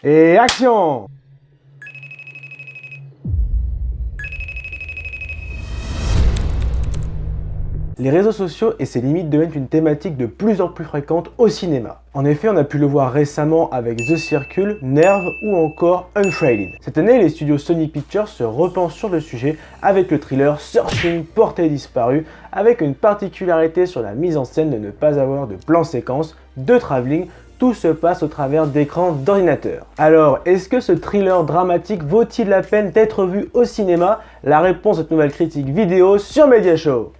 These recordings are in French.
Et action! Les réseaux sociaux et ses limites deviennent une thématique de plus en plus fréquente au cinéma. En effet, on a pu le voir récemment avec The Circle, Nerve ou encore Unfriended. Cette année, les studios Sony Pictures se repensent sur le sujet avec le thriller Searching Portée Disparue, avec une particularité sur la mise en scène de ne pas avoir de plan séquence, de travelling. Tout se passe au travers d'écrans d'ordinateur. Alors, est-ce que ce thriller dramatique vaut-il la peine d'être vu au cinéma? La réponse à cette nouvelle critique vidéo sur Media Show.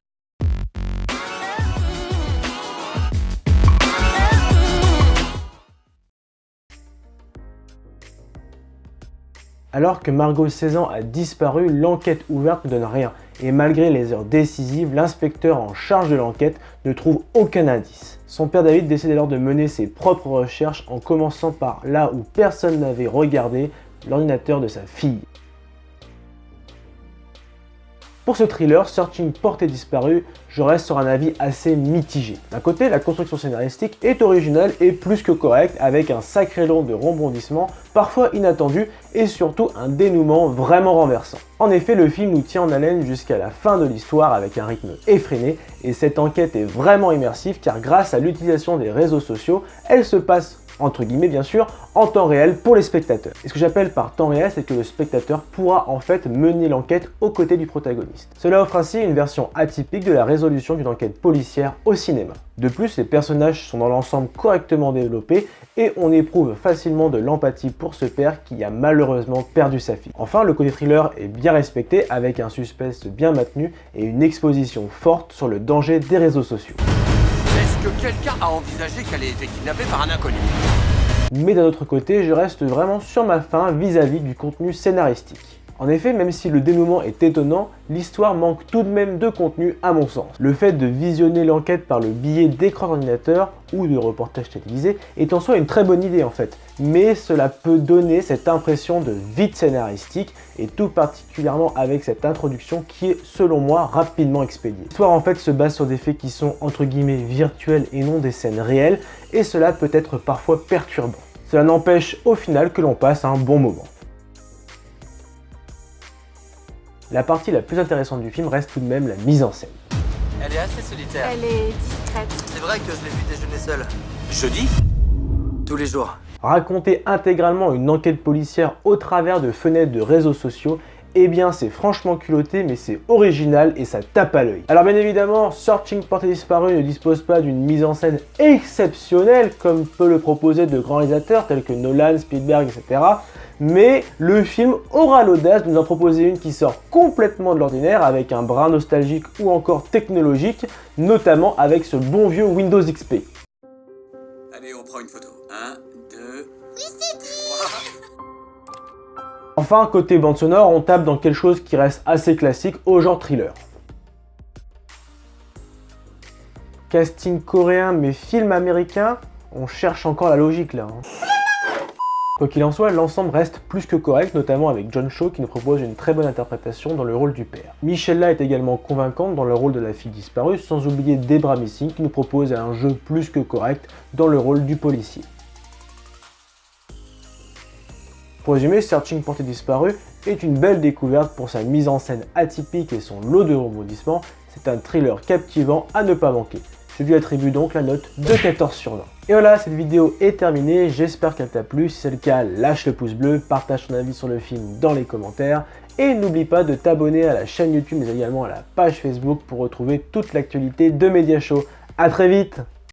Alors que Margot 16 ans a disparu, l'enquête ouverte ne donne rien. Et malgré les heures décisives, l'inspecteur en charge de l'enquête ne trouve aucun indice. Son père David décide alors de mener ses propres recherches en commençant par là où personne n'avait regardé, l'ordinateur de sa fille. Pour ce thriller, Searching Portée Disparue, je reste sur un avis assez mitigé. D'un côté, la construction scénaristique est originale et plus que correcte, avec un sacré lot de rebondissements, parfois inattendus, et surtout un dénouement vraiment renversant. En effet, le film nous tient en haleine jusqu'à la fin de l'histoire avec un rythme effréné, et cette enquête est vraiment immersive car grâce à l'utilisation des réseaux sociaux, elle se passe entre guillemets bien sûr, en temps réel pour les spectateurs. Et ce que j'appelle par temps réel, c'est que le spectateur pourra en fait mener l'enquête aux côtés du protagoniste. Cela offre ainsi une version atypique de la résolution d'une enquête policière au cinéma. De plus, les personnages sont dans l'ensemble correctement développés et on éprouve facilement de l'empathie pour ce père qui a malheureusement perdu sa fille. Enfin, le côté thriller est bien respecté avec un suspense bien maintenu et une exposition forte sur le danger des réseaux sociaux. Est-ce que quelqu'un a envisagé qu'elle ait été kidnappée par un inconnu? Mais d'un autre côté, je reste vraiment sur ma faim vis-à-vis du contenu scénaristique. En effet, même si le dénouement est étonnant, l'histoire manque tout de même de contenu à mon sens. Le fait de visionner l'enquête par le biais d'écran d'ordinateur ou de reportage télévisé est en soi une très bonne idée en fait, mais cela peut donner cette impression de vide scénaristique et tout particulièrement avec cette introduction qui est selon moi rapidement expédiée. L'histoire en fait se base sur des faits qui sont entre guillemets virtuels et non des scènes réelles et cela peut être parfois perturbant. Cela n'empêche au final que l'on passe un bon moment. La partie la plus intéressante du film reste tout de même la mise en scène. Elle est assez solitaire. Elle est discrète. C'est vrai que je l'ai vu déjeuner seule. Jeudi? Tous les jours. Raconter intégralement une enquête policière au travers de fenêtres de réseaux sociaux, eh bien c'est franchement culotté mais c'est original et ça tape à l'œil. Alors bien évidemment, Searching Portée Disparue ne dispose pas d'une mise en scène exceptionnelle comme peut le proposer de grands réalisateurs tels que Nolan, Spielberg, etc. Mais le film aura l'audace de nous en proposer une qui sort complètement de l'ordinaire avec un brin nostalgique ou encore technologique, notamment avec ce bon vieux Windows XP. Allez, on prend une photo. 1, 2... Enfin, côté bande sonore, on tape dans quelque chose qui reste assez classique au genre thriller. Casting coréen mais film américain, on cherche encore la logique là. Quoi qu'il en soit, l'ensemble reste plus que correct, notamment avec John Cho qui nous propose une très bonne interprétation dans le rôle du père. Michelle est également convaincante dans le rôle de la fille disparue, sans oublier Debra Messing qui nous propose un jeu plus que correct dans le rôle du policier. Pour résumer, Searching Portée Disparue est une belle découverte pour sa mise en scène atypique et son lot de rebondissements. C'est un thriller captivant à ne pas manquer. Je lui attribue donc la note de 14 sur 20. Et voilà, cette vidéo est terminée, j'espère qu'elle t'a plu. Si c'est le cas, lâche le pouce bleu, partage ton avis sur le film dans les commentaires. Et n'oublie pas de t'abonner à la chaîne YouTube mais également à la page Facebook pour retrouver toute l'actualité de Media Show. A très vite!